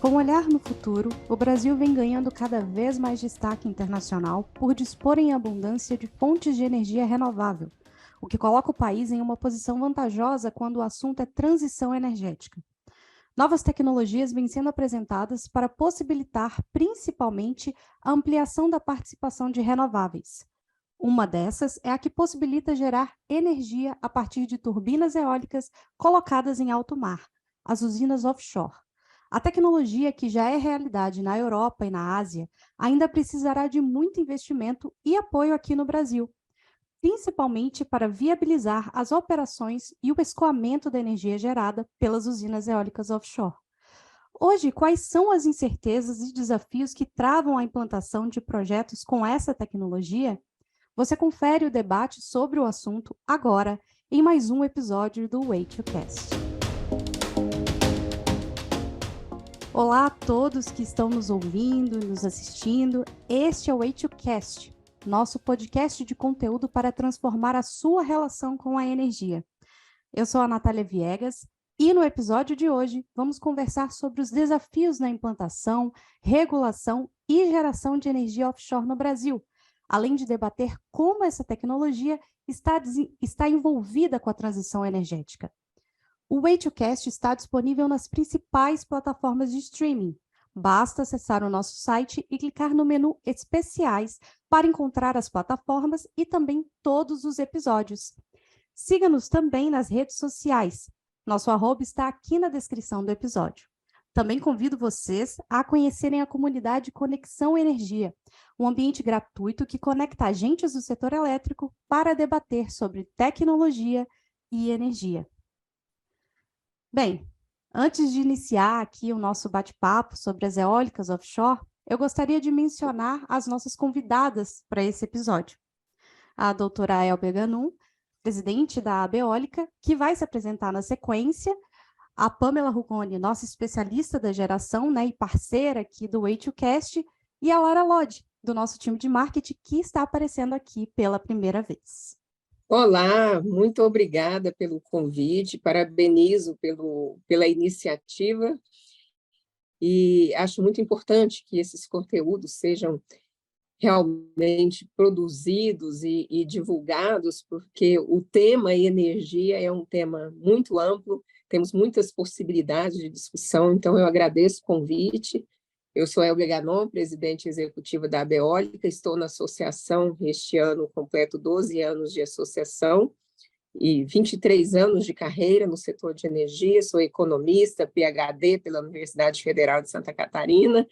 Com um olhar no futuro, o Brasil vem ganhando cada vez mais destaque internacional por dispor em abundância de fontes de energia renovável, o que coloca o país em uma posição vantajosa quando o assunto é transição energética. Novas tecnologias vêm sendo apresentadas para possibilitar, principalmente, a ampliação da participação de renováveis. Uma dessas é a que possibilita gerar energia a partir de turbinas eólicas colocadas em alto mar, as usinas offshore. A tecnologia, que já é realidade na Europa e na Ásia, ainda precisará de muito investimento e apoio aqui no Brasil, principalmente para viabilizar as operações e o escoamento da energia gerada pelas usinas eólicas offshore. Hoje, quais são as incertezas e desafios que travam a implantação de projetos com essa tecnologia? Você confere o debate sobre o assunto agora em mais um episódio do Way to Cast. Olá a todos que estão nos ouvindo, nos assistindo. Este é o Way to Cast, nosso podcast de conteúdo para transformar a sua relação com a energia. Eu sou a Natália Viegas e no episódio de hoje vamos conversar sobre os desafios na implantação, regulação e geração de energia offshore no Brasil, além de debater como essa tecnologia está envolvida com a transição energética. O Way to Cast está disponível nas principais plataformas de streaming. Basta acessar o nosso site e clicar no menu Especiais para encontrar as plataformas e também todos os episódios. Siga-nos também nas redes sociais. Nosso @ está aqui na descrição do episódio. Também convido vocês a conhecerem a comunidade Conexão Energia, um ambiente gratuito que conecta agentes do setor elétrico para debater sobre tecnologia e energia. Bem, antes de iniciar aqui o nosso bate-papo sobre as eólicas offshore, eu gostaria de mencionar as nossas convidadas para esse episódio. A doutora Elbia Ganum, presidente da Abeólica, que vai se apresentar na sequência, a Pamela Rugoni, nossa especialista da geração, e parceira aqui do Way to Cast, e a Lara Lodge, do nosso time de marketing, que está aparecendo aqui pela primeira vez. Olá, muito obrigada pelo convite, parabenizo pela iniciativa e acho muito importante que esses conteúdos sejam realmente produzidos e divulgados, porque o tema energia é um tema muito amplo, temos muitas possibilidades de discussão, então eu agradeço o convite. Eu sou Elbia Ganum, presidente executiva da Abeólica, estou na associação, este ano completo 12 anos de associação e 23 anos de carreira no setor de energia, sou economista, PhD pela Universidade Federal de Santa Catarina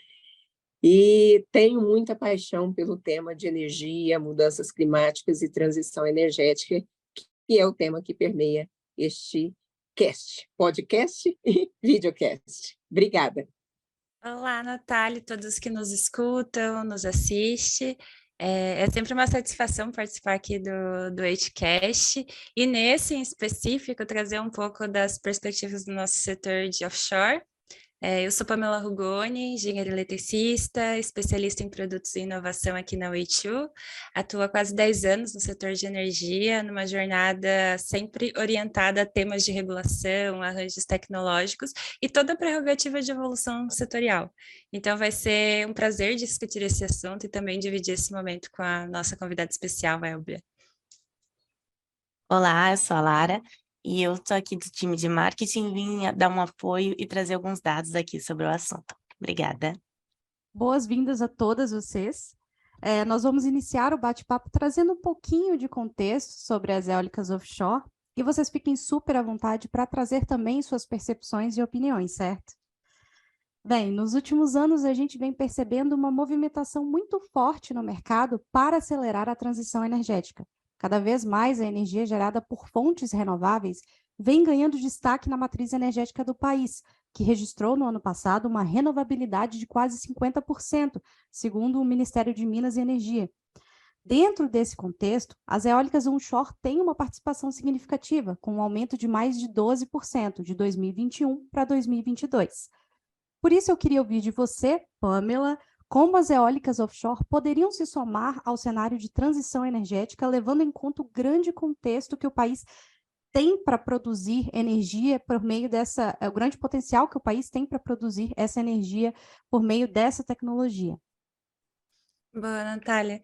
e tenho muita paixão pelo tema de energia, mudanças climáticas e transição energética, que é o tema que permeia este podcast e videocast. Obrigada. Olá, Natália, todos que nos escutam, nos assistem. É sempre uma satisfação participar aqui do HCast e nesse em específico trazer um pouco das perspectivas do nosso setor de offshore. Eu sou Pamela Rugoni, engenheira eletricista, especialista em produtos e inovação aqui na Way2. Atuo há quase 10 anos no setor de energia, numa jornada sempre orientada a temas de regulação, arranjos tecnológicos e toda a prerrogativa de evolução setorial. Então vai ser um prazer discutir esse assunto e também dividir esse momento com a nossa convidada especial, Elbia. Olá, eu sou a Lara. E eu estou aqui do time de marketing, vim dar um apoio e trazer alguns dados aqui sobre o assunto. Obrigada. Boas-vindas a todas vocês. Nós vamos iniciar o bate-papo trazendo um pouquinho de contexto sobre as eólicas offshore e vocês fiquem super à vontade para trazer também suas percepções e opiniões, certo? Bem, nos últimos anos a gente vem percebendo uma movimentação muito forte no mercado para acelerar a transição energética. Cada vez mais a energia gerada por fontes renováveis vem ganhando destaque na matriz energética do país, que registrou no ano passado uma renovabilidade de quase 50%, segundo o Ministério de Minas e Energia. Dentro desse contexto, as eólicas onshore têm uma participação significativa, com um aumento de mais de 12% de 2021 para 2022. Por isso eu queria ouvir de você, Pamela, como as eólicas offshore poderiam se somar ao cenário de transição energética, levando em conta o grande contexto que o país tem para produzir energia por meio dessa, o grande potencial que o país tem para produzir essa energia por meio dessa tecnologia? Boa, Natália.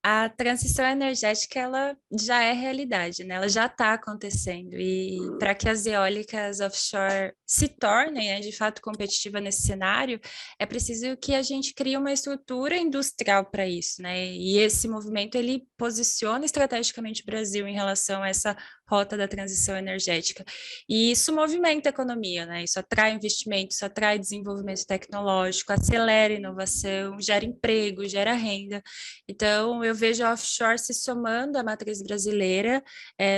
A transição energética, ela já é realidade, né? Ela já está acontecendo. E para que as eólicas offshore se tornem, né, de fato, competitivas nesse cenário, é preciso que a gente crie uma estrutura industrial para isso, né? E esse movimento, ele posiciona estrategicamente o Brasil em relação a essa rota da transição energética. E isso movimenta a economia, né? Isso atrai investimento, isso atrai desenvolvimento tecnológico, acelera a inovação, gera emprego, gera renda. Então, eu vejo a offshore se somando à matriz brasileira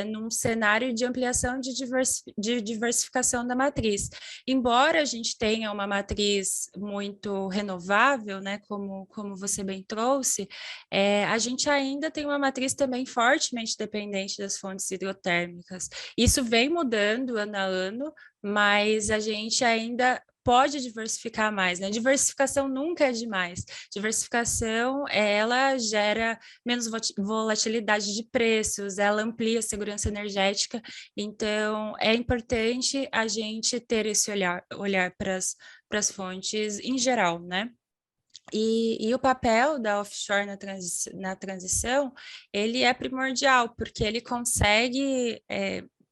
num cenário de ampliação de diversificação da matriz. Embora a gente tenha uma matriz muito renovável, né, como você bem trouxe, a gente ainda tem uma matriz também fortemente dependente das fontes hidrotérmicas. Isso vem mudando ano a ano, mas a gente ainda pode diversificar mais, né? Diversificação nunca é demais. Diversificação, ela gera menos volatilidade de preços, ela amplia a segurança energética, então é importante a gente ter esse olhar para as fontes em geral, né? E o papel da offshore na transição, ele é primordial, porque ele consegue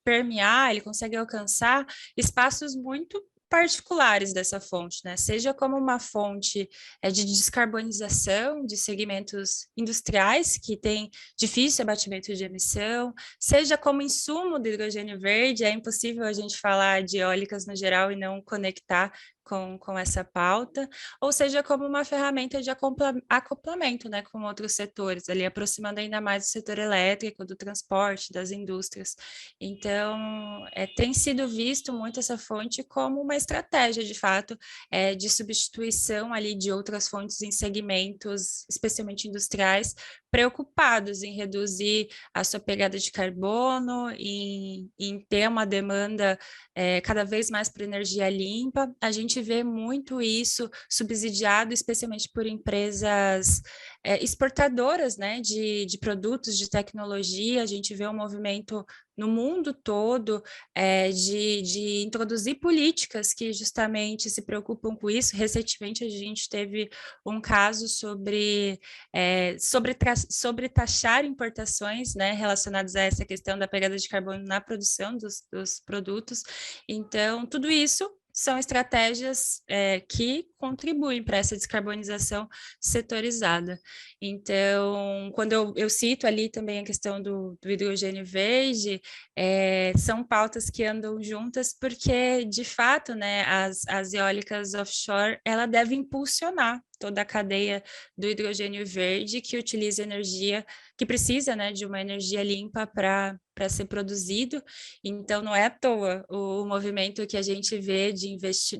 permear, ele consegue alcançar espaços muito particulares dessa fonte, né? Seja como uma fonte de descarbonização de segmentos industriais que tem difícil abatimento de emissão, seja como insumo do hidrogênio verde, é impossível a gente falar de eólicas no geral e não conectar com essa pauta, ou seja, como uma ferramenta de acoplamento, né, com outros setores, ali aproximando ainda mais o setor elétrico, do transporte, das indústrias. Então, tem sido visto muito essa fonte como uma estratégia, de fato, de substituição ali de outras fontes em segmentos, especialmente industriais, preocupados em reduzir a sua pegada de carbono, em ter uma demanda cada vez mais para energia limpa. A gente vê muito isso subsidiado, especialmente por empresas exportadoras, né, de produtos, de tecnologia. A gente vê um movimento no mundo todo de introduzir políticas que justamente se preocupam com isso. Recentemente a gente teve um caso sobre taxar importações, né, relacionadas a essa questão da pegada de carbono na produção dos produtos. Então, tudo isso são estratégias que contribuem para essa descarbonização setorizada. Então, quando eu cito ali também a questão do hidrogênio verde, são pautas que andam juntas porque, de fato, né, as eólicas offshore, ela deve impulsionar toda a cadeia do hidrogênio verde que utiliza energia, que precisa, né, de uma energia limpa para ser produzido. Então, não é à toa o movimento que a gente vê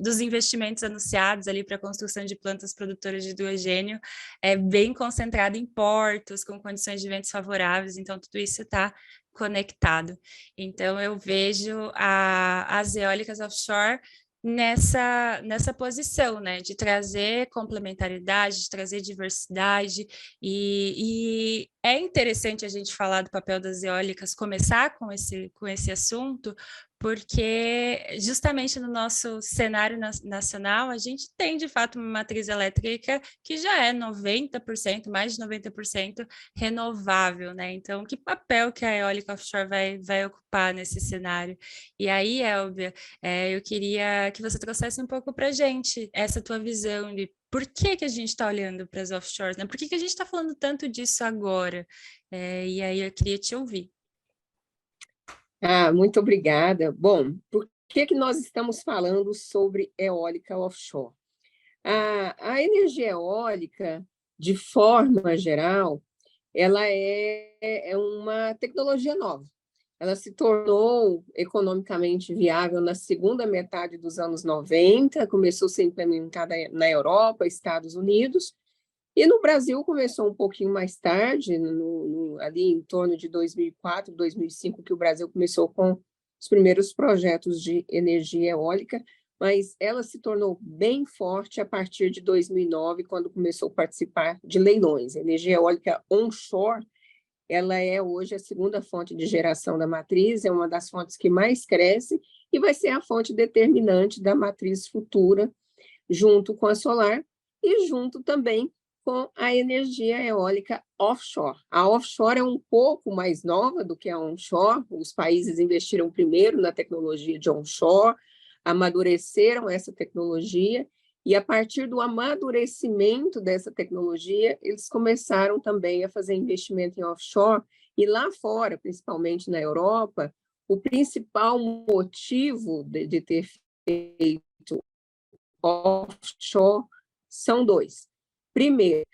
dos investimentos anunciados ali para a construção de plantas produtoras de hidrogênio é bem concentrado em portos, com condições de ventos favoráveis, então tudo isso está conectado. Então, eu vejo as eólicas offshore nessa posição, né, de trazer complementaridade, de trazer diversidade, e é interessante a gente falar do papel das eólicas, começar com esse assunto, porque justamente no nosso cenário nacional, a gente tem, de fato, uma matriz elétrica que já é 90%, mais de 90% renovável, né? Então, que papel que a eólica offshore vai ocupar nesse cenário? E aí, Elbia, eu queria que você trouxesse um pouco para a gente essa tua visão de por que a gente está olhando para as offshores, né? Por que a gente está falando tanto disso agora? E aí eu queria te ouvir. Muito obrigada. Bom, por que nós estamos falando sobre eólica offshore? A energia eólica, de forma geral, ela é uma tecnologia nova. Ela se tornou economicamente viável na segunda metade dos anos 90, começou a ser implementada na Europa, Estados Unidos, e no Brasil começou um pouquinho mais tarde, ali em torno de 2004, 2005, que o Brasil começou com os primeiros projetos de energia eólica, mas ela se tornou bem forte a partir de 2009, quando começou a participar de leilões. A energia eólica onshore, ela é hoje a segunda fonte de geração da matriz, é uma das fontes que mais cresce e vai ser a fonte determinante da matriz futura, junto com a solar e junto também com a energia eólica offshore. A offshore é um pouco mais nova do que a onshore, os países investiram primeiro na tecnologia de onshore, amadureceram essa tecnologia, e a partir do amadurecimento dessa tecnologia, eles começaram também a fazer investimento em offshore, e lá fora, principalmente na Europa, o principal motivo de ter feito offshore são dois. Primeiro,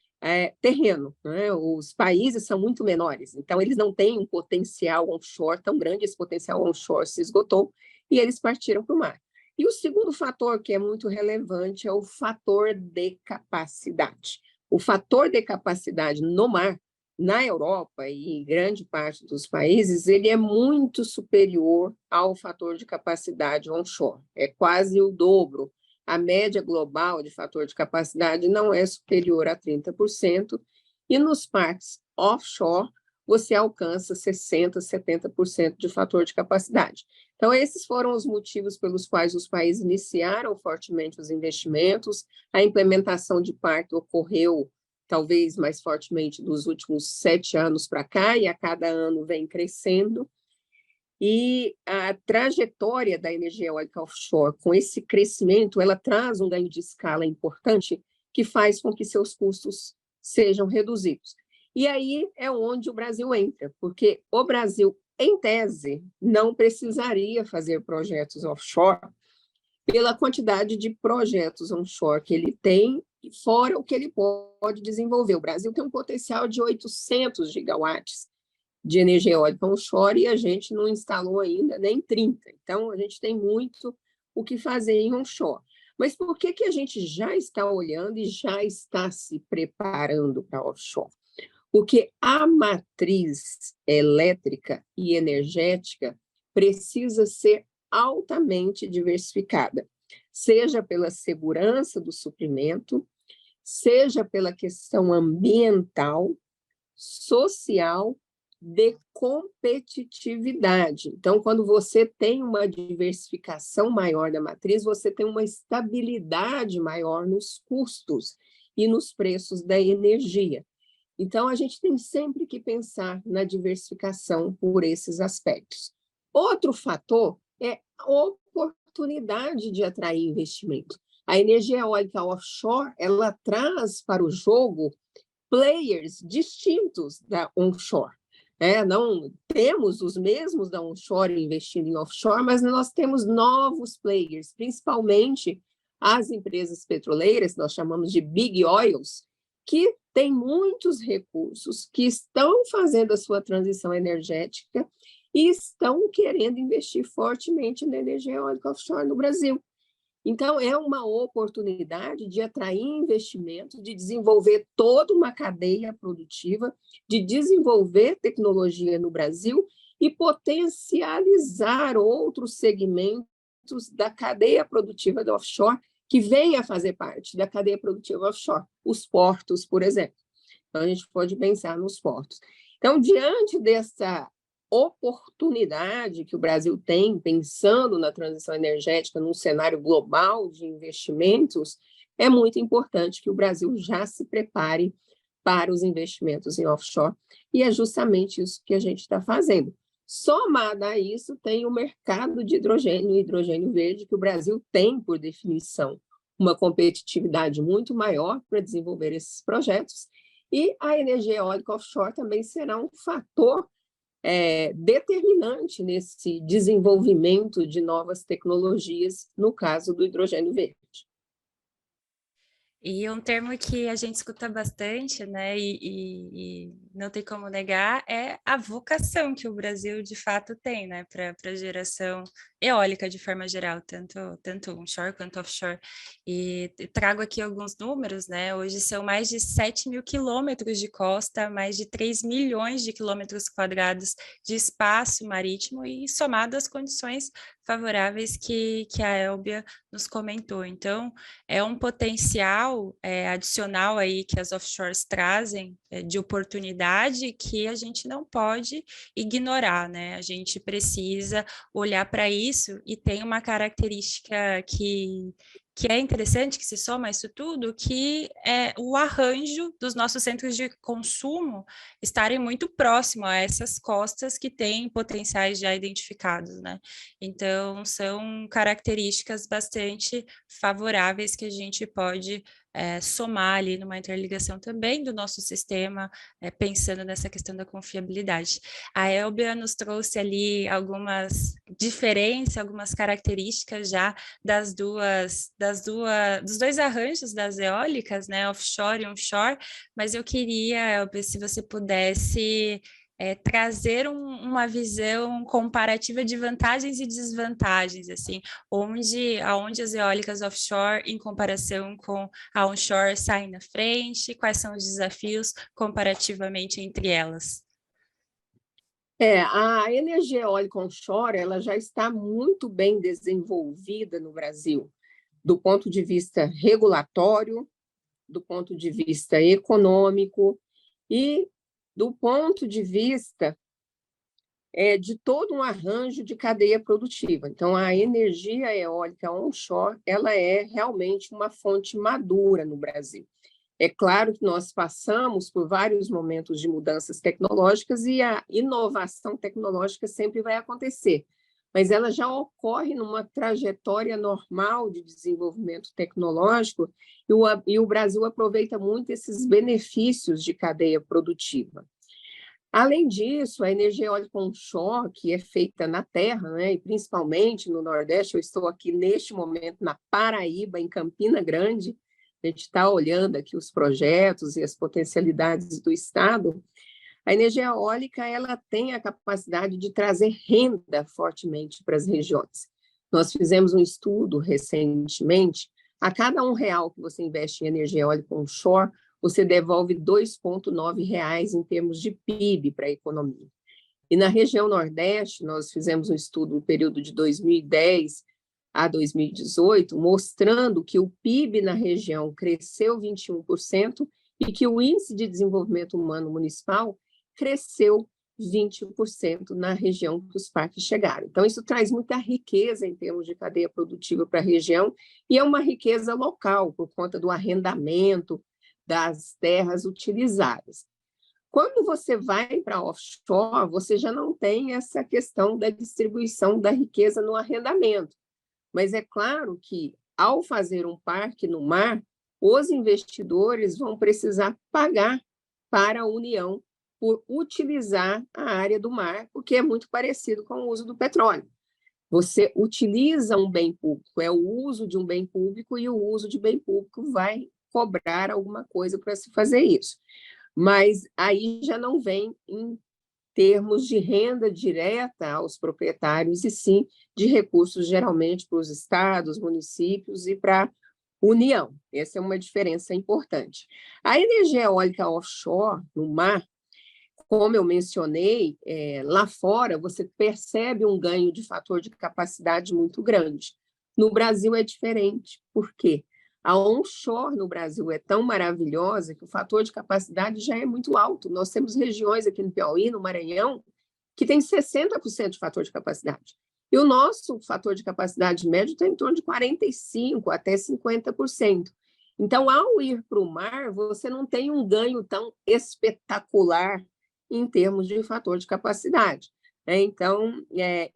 terreno, né? Os países são muito menores, então eles não têm um potencial onshore tão grande, esse potencial onshore se esgotou, e eles partiram para o mar. E o segundo fator, que é muito relevante, é o fator de capacidade. O fator de capacidade no mar, na Europa e em grande parte dos países, ele é muito superior ao fator de capacidade onshore, é quase o dobro. A média global de fator de capacidade não é superior a 30%, e nos parques offshore você alcança 60%, 70% de fator de capacidade. Então, esses foram os motivos pelos quais os países iniciaram fortemente os investimentos. A implementação de parque ocorreu talvez mais fortemente dos últimos 7 anos para cá, e a cada ano vem crescendo. E a trajetória da energia eólica offshore, com esse crescimento, ela traz um ganho de escala importante que faz com que seus custos sejam reduzidos. E aí é onde o Brasil entra, porque o Brasil, em tese, não precisaria fazer projetos offshore pela quantidade de projetos onshore que ele tem, fora o que ele pode desenvolver. O Brasil tem um potencial de 800 gigawatts de energia eólica onshore, e a gente não instalou ainda nem 30. Então, a gente tem muito o que fazer em onshore. Mas por que a gente já está olhando e já está se preparando para offshore? Porque a matriz elétrica e energética precisa ser altamente diversificada, seja pela segurança do suprimento, seja pela questão ambiental, social, de competitividade. Então, quando você tem uma diversificação maior da matriz, você tem uma estabilidade maior nos custos e nos preços da energia. Então, a gente tem sempre que pensar na diversificação por esses aspectos. Outro fator é a oportunidade de atrair investimento. A energia eólica offshore, ela traz para o jogo players distintos da onshore. Não temos os mesmos da onshore investindo em offshore, mas nós temos novos players, principalmente as empresas petroleiras, nós chamamos de big oils, que têm muitos recursos, que estão fazendo a sua transição energética e estão querendo investir fortemente na energia eólica offshore no Brasil. Então, é uma oportunidade de atrair investimento, de desenvolver toda uma cadeia produtiva, de desenvolver tecnologia no Brasil e potencializar outros segmentos da cadeia produtiva do offshore que venha a fazer parte da cadeia produtiva offshore, os portos, por exemplo. Então, a gente pode pensar nos portos. Então, diante dessa oportunidade que o Brasil tem, pensando na transição energética num cenário global de investimentos, é muito importante que o Brasil já se prepare para os investimentos em offshore, e é justamente isso que a gente está fazendo. Somada a isso, tem o mercado de hidrogênio e hidrogênio verde, que o Brasil tem, por definição, uma competitividade muito maior para desenvolver esses projetos, e a energia eólica offshore também será um fator determinante nesse desenvolvimento de novas tecnologias, no caso do hidrogênio verde. E um termo que a gente escuta bastante, né, e não tem como negar, é a vocação que o Brasil de fato tem, né, para a geração eólica de forma geral, tanto onshore quanto offshore. E trago aqui alguns números, né? Hoje são mais de 7 mil quilômetros de costa, mais de 3 milhões de quilômetros quadrados de espaço marítimo e somado às condições favoráveis que a Elbia nos comentou. Então, é um potencial adicional aí que as offshores trazem de oportunidade que a gente não pode ignorar, né? A gente precisa olhar para isso e tem uma característica que é interessante, que se soma a isso tudo, que é o arranjo dos nossos centros de consumo estarem muito próximo a essas costas que têm potenciais já identificados, né? Então, são características bastante favoráveis que a gente pode somar ali numa interligação também do nosso sistema, pensando nessa questão da confiabilidade. A Elbia nos trouxe ali algumas diferenças, algumas características já dos dois arranjos das eólicas, né, offshore e onshore, mas eu queria, Elbia, se você pudesse trazer uma visão comparativa de vantagens e desvantagens, assim, aonde as eólicas offshore, em comparação com a onshore, saem na frente, quais são os desafios comparativamente entre elas? A energia eólica onshore ela já está muito bem desenvolvida no Brasil, do ponto de vista regulatório, do ponto de vista econômico e do ponto de vista de todo um arranjo de cadeia produtiva. Então, a energia eólica onshore ela é realmente uma fonte madura no Brasil. É claro que nós passamos por vários momentos de mudanças tecnológicas e a inovação tecnológica sempre vai acontecer, mas ela já ocorre numa trajetória normal de desenvolvimento tecnológico e o Brasil aproveita muito esses benefícios de cadeia produtiva. Além disso, a energia eólica onshore, que é feita na terra, né, e principalmente no Nordeste, eu estou aqui neste momento na Paraíba, em Campina Grande, a gente está olhando aqui os projetos e as potencialidades do Estado. A energia eólica ela tem a capacidade de trazer renda fortemente para as regiões. Nós fizemos um estudo recentemente, a cada R$1 que você investe em energia eólica onshore, você devolve R$2,9 em termos de PIB para a economia. E na região Nordeste, nós fizemos um estudo no período de 2010 a 2018, mostrando que o PIB na região cresceu 21% e que o Índice de Desenvolvimento Humano Municipal cresceu 20% na região que os parques chegaram. Então, isso traz muita riqueza em termos de cadeia produtiva para a região e é uma riqueza local, por conta do arrendamento das terras utilizadas. Quando você vai para offshore, você já não tem essa questão da distribuição da riqueza no arrendamento. Mas é claro que, ao fazer um parque no mar, os investidores vão precisar pagar para a União por utilizar a área do mar, porque é muito parecido com o uso do petróleo. Você utiliza um bem público, é o uso de um bem público e o uso de bem público vai cobrar alguma coisa para se fazer isso. Mas aí já não vem em termos de renda direta aos proprietários, e sim de recursos, geralmente, para os estados, municípios e para a União. Essa é uma diferença importante. A energia eólica offshore, no mar, como eu mencionei, lá fora você percebe um ganho de fator de capacidade muito grande. No Brasil é diferente. Por quê? A onshore no Brasil é tão maravilhosa que o fator de capacidade já é muito alto. Nós temos regiões aqui no Piauí, no Maranhão, que tem 60% de fator de capacidade. E o nosso fator de capacidade médio está em torno de 45% até 50%. Então, ao ir para o mar, você não tem um ganho tão espetacular em termos de fator de capacidade. Então,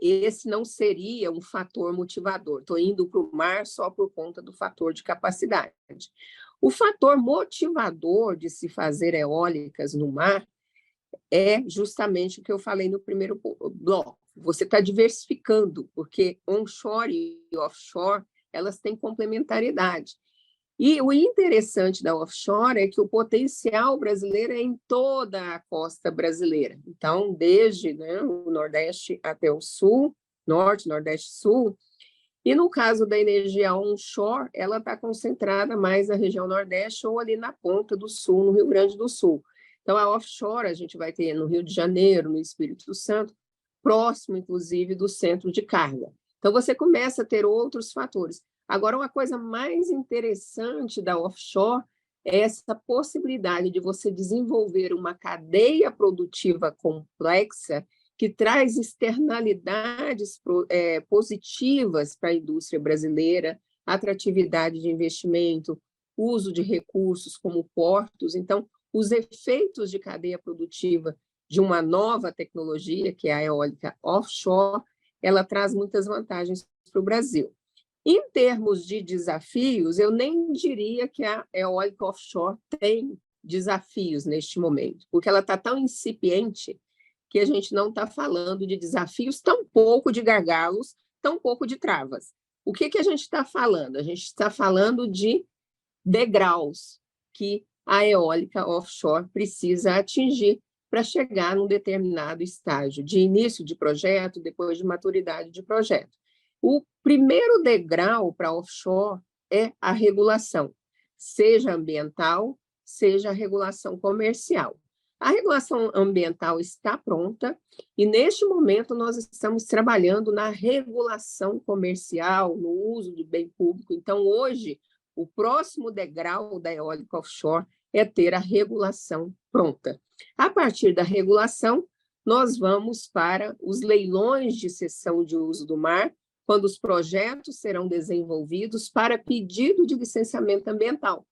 esse não seria um fator motivador. Estou indo para o mar só por conta do fator de capacidade. O fator motivador de se fazer eólicas no mar é justamente o que eu falei no primeiro bloco. Você está diversificando, porque onshore e offshore, elas têm complementariedade. E o interessante da offshore é que o potencial brasileiro é em toda a costa brasileira. Então, desde o Nordeste até o Sul, norte, nordeste, sul. E no caso da energia onshore, ela está concentrada mais na região nordeste ou ali na ponta do sul, no Rio Grande do Sul. Então, a offshore a gente vai ter no Rio de Janeiro, no Espírito Santo, próximo, inclusive, do centro de carga. Então, você começa a ter outros fatores. Agora, uma coisa mais interessante da offshore é essa possibilidade de você desenvolver uma cadeia produtiva complexa que traz externalidades positivas para a indústria brasileira, atratividade de investimento, uso de recursos como portos. Então, os efeitos de cadeia produtiva de uma nova tecnologia, que é a eólica offshore, ela traz muitas vantagens para o Brasil. Em termos de desafios, eu nem diria que a eólica offshore tem desafios neste momento, porque ela está tão incipiente que a gente não está falando de desafios, tampouco de gargalos, tampouco de travas. O que a gente está falando? A gente está falando de degraus que a eólica offshore precisa atingir para chegar num determinado estágio de início de projeto, depois de maturidade de projeto. O primeiro degrau para offshore é a regulação, seja ambiental, seja a regulação comercial. A regulação ambiental está pronta e, neste momento, nós estamos trabalhando na regulação comercial, no uso de bem público. Então, hoje, o próximo degrau da eólica offshore é ter a regulação pronta. A partir da regulação, nós vamos para os leilões de cessão de uso do mar, quando os projetos serão desenvolvidos para pedido de licenciamento ambiental,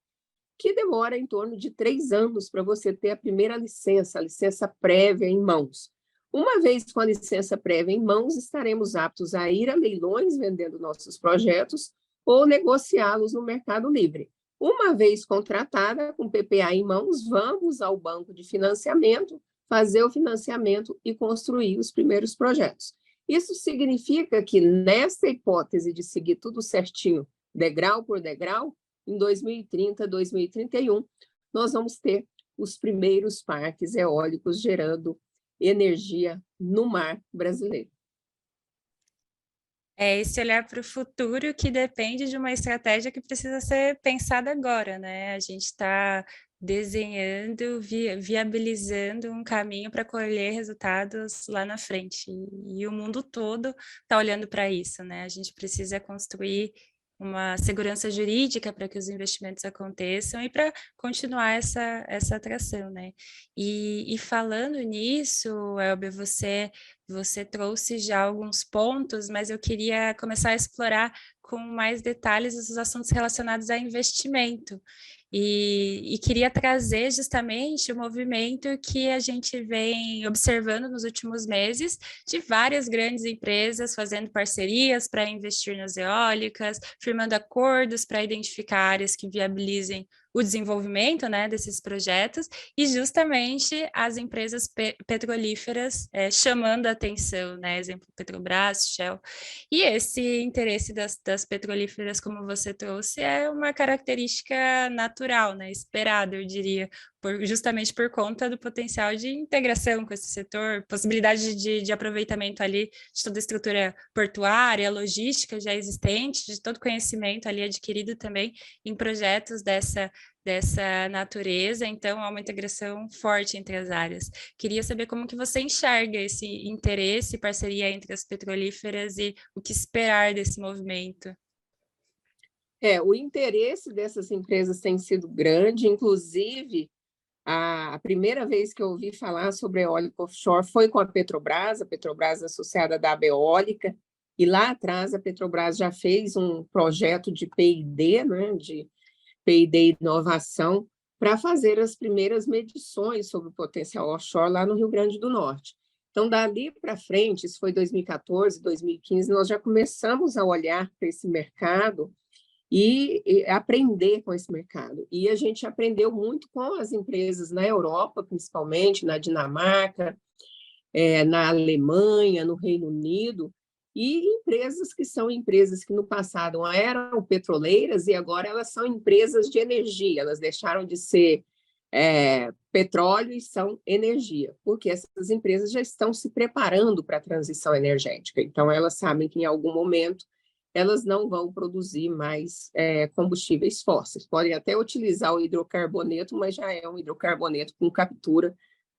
que demora em torno de 3 anos para você ter a primeira licença, a licença prévia em mãos. Uma vez com a licença prévia em mãos, estaremos aptos a ir a leilões vendendo nossos projetos ou negociá-los no mercado livre. Uma vez contratada, com PPA em mãos, vamos ao banco de financiamento, fazer o financiamento e construir os primeiros projetos. Isso significa que, nesta hipótese de seguir tudo certinho, degrau por degrau, em 2030, 2031, nós vamos ter os primeiros parques eólicos gerando energia no mar brasileiro. É esse olhar para o futuro que depende de uma estratégia que precisa ser pensada agora, né? A gente está desenhando, viabilizando um caminho para colher resultados lá na frente. E o mundo todo está olhando para isso, né? A gente precisa construir uma segurança jurídica para que os investimentos aconteçam e para continuar essa atração, né? E falando nisso, Elber, você trouxe já alguns pontos, mas eu queria começar a explorar com mais detalhes os assuntos relacionados a investimento. E queria trazer justamente o movimento que a gente vem observando nos últimos meses de várias grandes empresas fazendo parcerias para investir nas eólicas, firmando acordos para identificar áreas que viabilizem o desenvolvimento, né, desses projetos, e justamente as empresas petrolíferas chamando a atenção, né, exemplo, Petrobras, Shell, e esse interesse das petrolíferas, como você trouxe, é uma característica natural, né, esperada, eu diria, justamente por conta do potencial de integração com esse setor, possibilidade de aproveitamento ali de toda a estrutura portuária, logística já existente, de todo conhecimento ali adquirido também em projetos dessa natureza, então há uma integração forte entre as áreas. Queria saber como que você enxerga esse interesse, parceria entre as petrolíferas e o que esperar desse movimento. O interesse dessas empresas tem sido grande, inclusive a primeira vez que eu ouvi falar sobre eólica offshore foi com a Petrobras associada da Eólica, e lá atrás a Petrobras já fez um projeto de P&D, né, de P&D Inovação, para fazer as primeiras medições sobre o potencial offshore lá no Rio Grande do Norte. Então, dali para frente, isso foi 2014, 2015, nós já começamos a olhar para esse mercado e aprender com esse mercado. E a gente aprendeu muito com as empresas na Europa, principalmente, na Dinamarca, na Alemanha, no Reino Unido, e empresas que são empresas que no passado eram petroleiras e agora elas são empresas de energia, elas deixaram de ser petróleo e são energia, porque essas empresas já estão se preparando para a transição energética. Então, elas sabem que em algum momento elas não vão produzir mais combustíveis fósseis. Podem até utilizar o hidrocarboneto, mas já é um hidrocarboneto com captura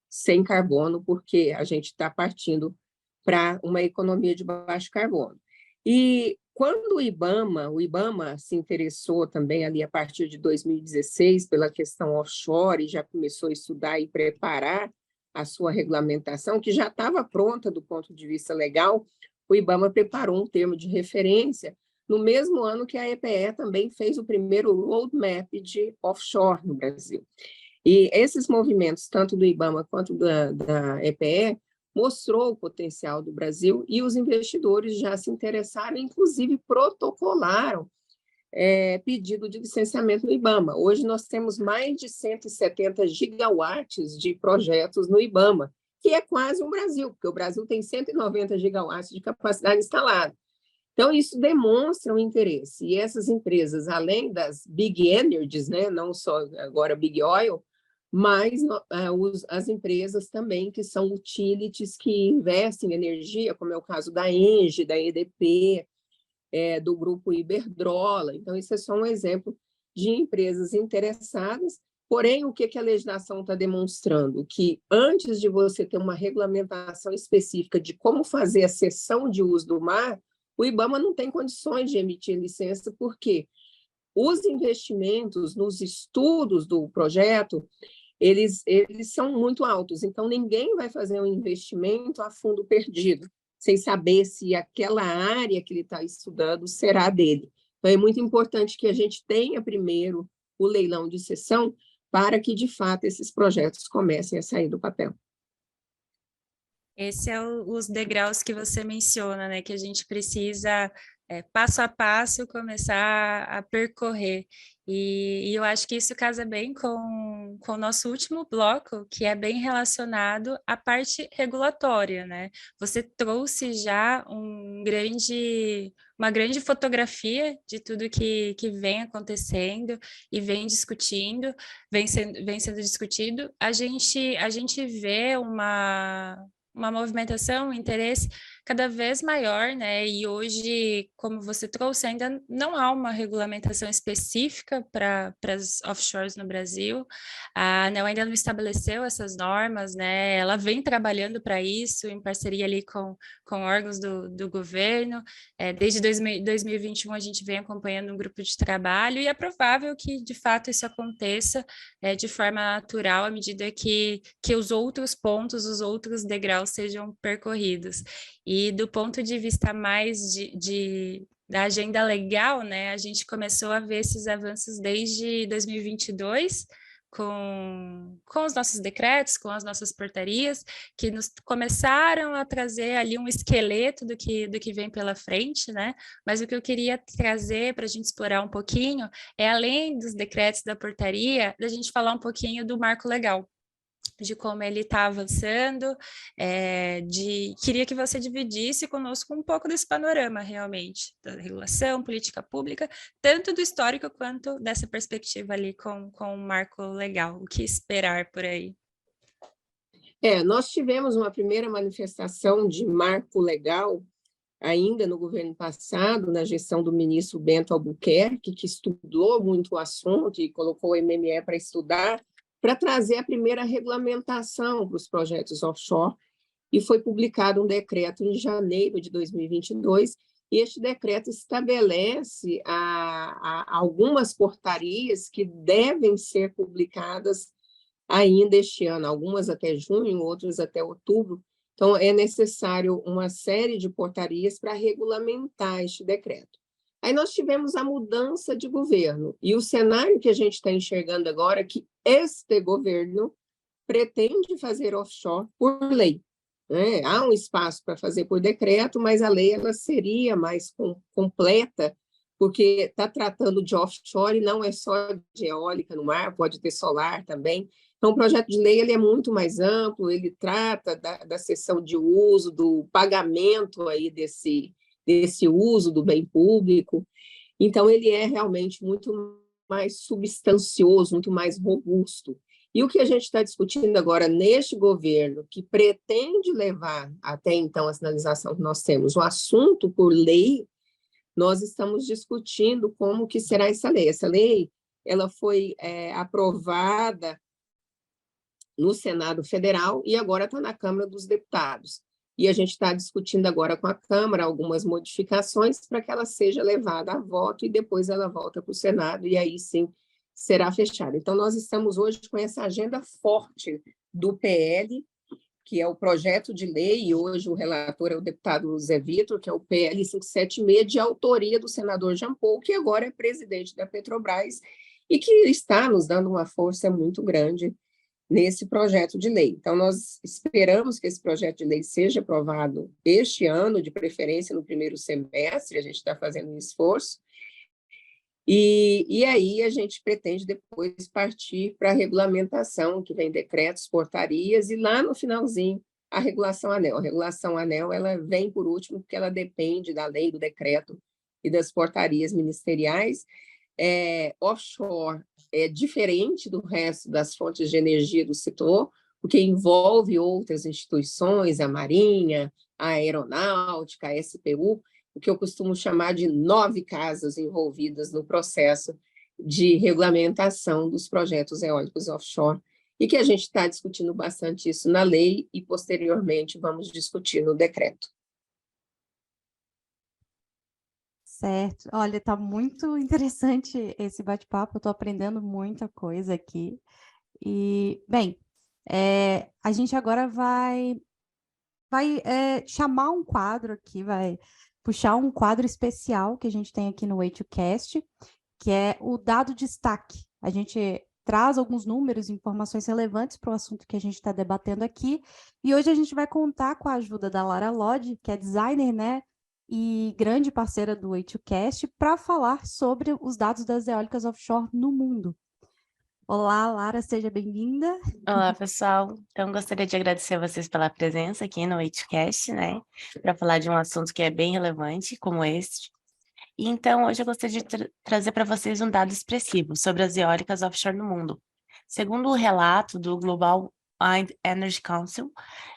sem carbono, porque a gente está partindo para uma economia de baixo carbono. E quando o IBAMA se interessou também ali a partir de 2016 pela questão offshore e já começou a estudar e preparar a sua regulamentação, que já estava pronta do ponto de vista legal, o IBAMA preparou um termo de referência no mesmo ano que a EPE também fez o primeiro roadmap de offshore no Brasil. E esses movimentos, tanto do IBAMA quanto da EPE, mostrou o potencial do Brasil e os investidores já se interessaram, inclusive protocolaram pedido de licenciamento no IBAMA. Hoje nós temos mais de 170 gigawatts de projetos no IBAMA, que é quase um Brasil, porque o Brasil tem 190 gigawatts de capacidade instalada. Então, isso demonstra um interesse. E essas empresas, além das big energies, né, não só agora big oil, mas as empresas também que são utilities que investem em energia, como é o caso da ENGIE, da EDP, do grupo Iberdrola. Então, isso é só um exemplo de empresas interessadas. Porém, o que a legislação está demonstrando? Que antes de você ter uma regulamentação específica de como fazer a cessão de uso do mar, o IBAMA não tem condições de emitir licença, porque os investimentos nos estudos do projeto, eles são muito altos. Então, ninguém vai fazer um investimento a fundo perdido, sem saber se aquela área que ele está estudando será dele. Então, é muito importante que a gente tenha primeiro o leilão de cessão para que, de fato, esses projetos comecem a sair do papel. Esse é os degraus que você menciona, né? Que a gente precisa, passo a passo, começar a percorrer. E eu acho que isso casa bem com o nosso último bloco, que é bem relacionado à parte regulatória, né? Você trouxe já uma grande fotografia de tudo que vem acontecendo e vem sendo discutido. A gente vê uma movimentação, um interesse cada vez maior, né? E hoje, como você trouxe, ainda não há uma regulamentação específica para as offshores no Brasil. A ANEEL ainda não estabeleceu essas normas, né? Ela vem trabalhando para isso, em parceria ali com órgãos do governo. Desde 2021, a gente vem acompanhando um grupo de trabalho e é provável que, de fato, isso aconteça de forma natural à medida que os outros pontos, os outros degraus sejam percorridos. E do ponto de vista mais da agenda legal, né, a gente começou a ver esses avanços desde 2022, com os nossos decretos, com as nossas portarias, que nos começaram a trazer ali um esqueleto do que vem pela frente, né? Mas o que eu queria trazer para a gente explorar um pouquinho é, além dos decretos da portaria, da gente falar um pouquinho do marco legal, de como ele está avançando, queria que você dividisse conosco um pouco desse panorama, realmente, da regulação, política pública, tanto do histórico quanto dessa perspectiva ali com o marco legal, o que esperar por aí. Nós tivemos uma primeira manifestação de marco legal ainda no governo passado, na gestão do ministro Bento Albuquerque, que estudou muito o assunto e colocou o MME para estudar, para trazer a primeira regulamentação para os projetos offshore, e foi publicado um decreto em janeiro de 2022, e este decreto estabelece algumas portarias que devem ser publicadas ainda este ano, algumas até junho, outras até outubro. Então, é necessário uma série de portarias para regulamentar este decreto. Aí nós tivemos a mudança de governo, e o cenário que a gente está enxergando agora é que este governo pretende fazer offshore por lei, né? Há um espaço para fazer por decreto, mas a lei ela seria mais completa, porque está tratando de offshore e não é só de eólica no mar, pode ter solar também. Então, o projeto de lei ele é muito mais amplo, ele trata da cessão de uso, do pagamento aí desse uso do bem público. Então, ele é realmente muito mais substancioso, muito mais robusto. E o que a gente está discutindo agora neste governo, que pretende levar até então a sinalização que nós temos, o assunto por lei, nós estamos discutindo como que será essa lei. Essa lei ela foi aprovada no Senado Federal e agora está na Câmara dos Deputados. E a gente está discutindo agora com a Câmara algumas modificações para que ela seja levada a voto e depois ela volta para o Senado e aí sim será fechada. Então, nós estamos hoje com essa agenda forte do PL, que é o projeto de lei, e hoje o relator é o deputado Zé Vitor, que é o PL 576, de autoria do senador Jean Paul, que agora é presidente da Petrobras e que está nos dando uma força muito grande nesse projeto de lei. Então, nós esperamos que esse projeto de lei seja aprovado este ano, de preferência no primeiro semestre, a gente está fazendo um esforço, e aí a gente pretende depois partir para a regulamentação, que vem decretos, portarias, e lá no finalzinho, a regulação ANEEL. A regulação ANEEL ela vem por último, porque ela depende da lei, do decreto e das portarias ministeriais. Offshore é diferente do resto das fontes de energia do setor, porque envolve outras instituições, a Marinha, a Aeronáutica, a SPU, o que eu costumo chamar de 9 casas envolvidas no processo de regulamentação dos projetos eólicos offshore, e que a gente está discutindo bastante isso na lei e, posteriormente, vamos discutir no decreto. Certo. Olha, está muito interessante esse bate-papo, eu estou aprendendo muita coisa aqui. E, bem, a gente agora vai chamar um quadro aqui, vai puxar um quadro especial que a gente tem aqui no Way2Cast, que é o dado destaque. A gente traz alguns números e informações relevantes para o assunto que a gente está debatendo aqui, e hoje a gente vai contar com a ajuda da Lara Lodge, que é designer, né, e grande parceira do Way2Cast, para falar sobre os dados das eólicas offshore no mundo. Olá, Lara, seja bem-vinda. Olá, pessoal. Então, gostaria de agradecer a vocês pela presença aqui no Way2Cast, né, para falar de um assunto que é bem relevante, como este. E, então, hoje eu gostaria de trazer para vocês um dado expressivo sobre as eólicas offshore no mundo. Segundo o relato do Global Wind Energy Council,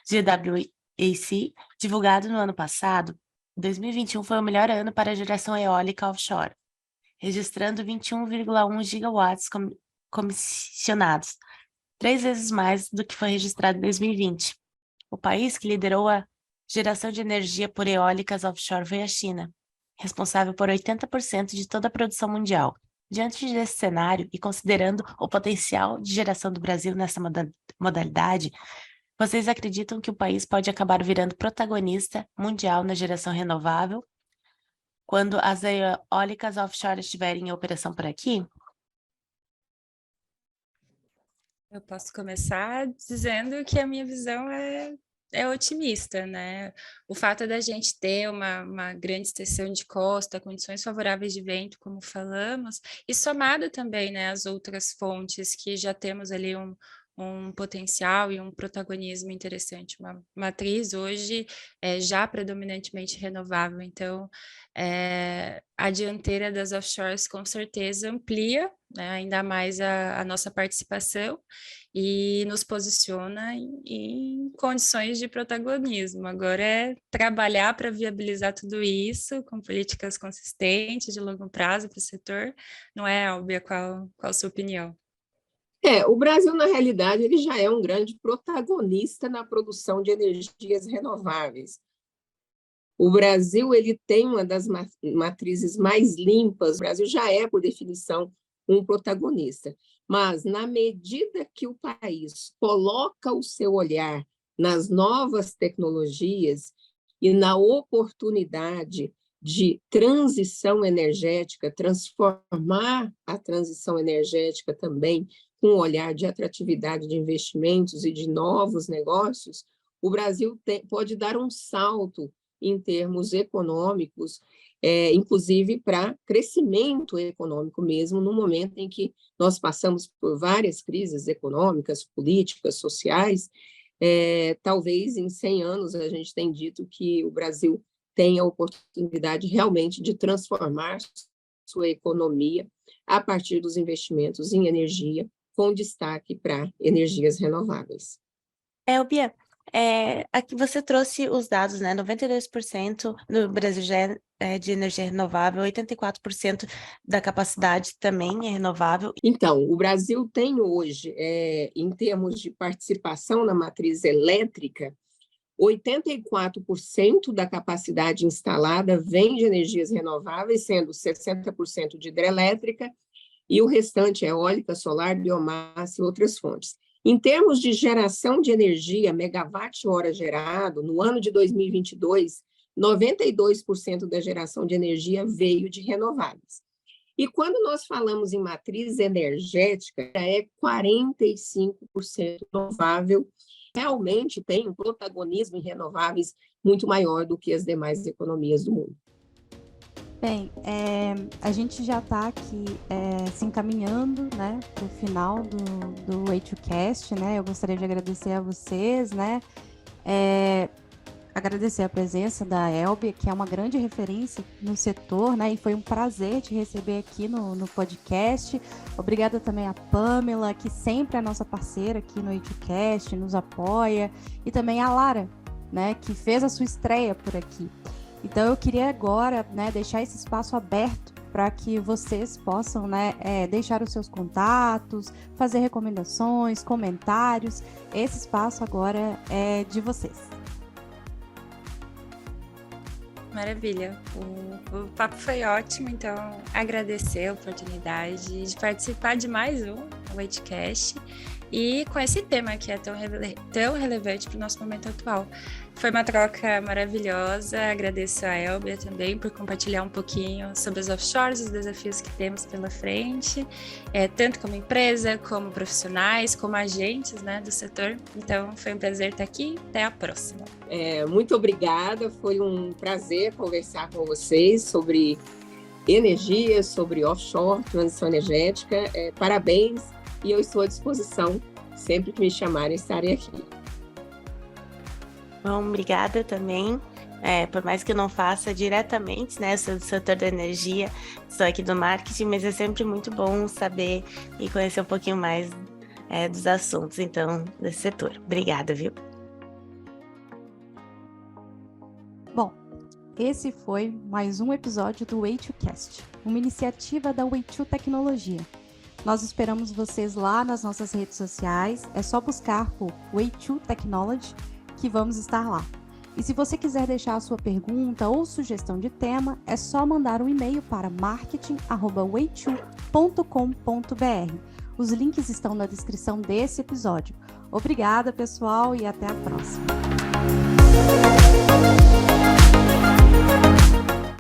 GWEC, divulgado no ano passado, 2021 foi o melhor ano para a geração eólica offshore, registrando 21,1 gigawatts comissionados, 3 vezes mais do que foi registrado em 2020. O país que liderou a geração de energia por eólicas offshore foi a China, responsável por 80% de toda a produção mundial. Diante desse cenário e considerando o potencial de geração do Brasil nessa modalidade, vocês acreditam que o país pode acabar virando protagonista mundial na geração renovável quando as eólicas offshore estiverem em operação por aqui? Eu posso começar dizendo que a minha visão é otimista, né? O fato da gente ter uma grande extensão de costa, condições favoráveis de vento, como falamos, e somado também, né, às outras fontes que já temos ali um potencial e um protagonismo interessante. Uma matriz hoje já predominantemente renovável, então a dianteira das offshores com certeza amplia, né, ainda mais a nossa participação e nos posiciona em condições de protagonismo. Agora é trabalhar para viabilizar tudo isso com políticas consistentes de longo prazo para o setor. Não é, Albia, qual a sua opinião? O Brasil, na realidade, ele já é um grande protagonista na produção de energias renováveis. O Brasil ele tem uma das matrizes mais limpas, o Brasil já é, por definição, um protagonista. Mas, na medida que o país coloca o seu olhar nas novas tecnologias e na oportunidade de transição energética, transformar a transição energética também com um olhar de atratividade de investimentos e de novos negócios, o Brasil pode dar um salto em termos econômicos, inclusive para crescimento econômico mesmo, no momento em que nós passamos por várias crises econômicas, políticas, sociais. Talvez em 100 anos a gente tem dito que o Brasil tem a oportunidade realmente de transformar sua economia a partir dos investimentos em energia com destaque para energias renováveis. Bia, aqui você trouxe os dados, né? 92% no Brasil já é de energia renovável, 84% da capacidade também é renovável. Então, o Brasil tem hoje, em termos de participação na matriz elétrica, 84% da capacidade instalada vem de energias renováveis, sendo 60% de hidrelétrica, e o restante é eólica, solar, biomassa e outras fontes. Em termos de geração de energia, megawatt-hora gerado, no ano de 2022, 92% da geração de energia veio de renováveis. E quando nós falamos em matriz energética, é 45% renovável, realmente tem um protagonismo em renováveis muito maior do que as demais economias do mundo. Bem, a gente já está aqui se encaminhando, né, para o final do Way2Cast, né? Eu gostaria de agradecer a vocês, né? Agradecer a presença da Elbia, que é uma grande referência no setor, né? E foi um prazer te receber aqui no podcast. Obrigada também a Pamela, que sempre é nossa parceira aqui no Way2Cast, nos apoia. E também a Lara, né, que fez a sua estreia por aqui. Então, eu queria agora, né, deixar esse espaço aberto para que vocês possam, né, deixar os seus contatos, fazer recomendações, comentários. Esse espaço agora é de vocês. Maravilha. O papo foi ótimo, então agradecer a oportunidade de participar de mais um Way2Cast e com esse tema que é tão relevante para o nosso momento atual. Foi uma troca maravilhosa, agradeço a Elbia também por compartilhar um pouquinho sobre os offshores, os desafios que temos pela frente, tanto como empresa, como profissionais, como agentes, né, do setor. Então, foi um prazer estar aqui, até a próxima. Muito obrigada, foi um prazer conversar com vocês sobre energia, sobre offshore, transição energética. Parabéns, e eu estou à disposição, sempre que me chamarem, estarei aqui. Bom, obrigada também. Por mais que eu não faça diretamente, né, sou do setor da energia, sou aqui do marketing, mas é sempre muito bom saber e conhecer um pouquinho mais dos assuntos, então, desse setor. Obrigada, viu? Bom, esse foi mais um episódio do Way2Cast, uma iniciativa da Way2 Tecnologia. Nós esperamos vocês lá nas nossas redes sociais, é só buscar por Way2 Technology, que vamos estar lá. E se você quiser deixar a sua pergunta ou sugestão de tema, é só mandar um e-mail para marketing@way2.com.br. Os links estão na descrição desse episódio. Obrigada, pessoal, e até a próxima.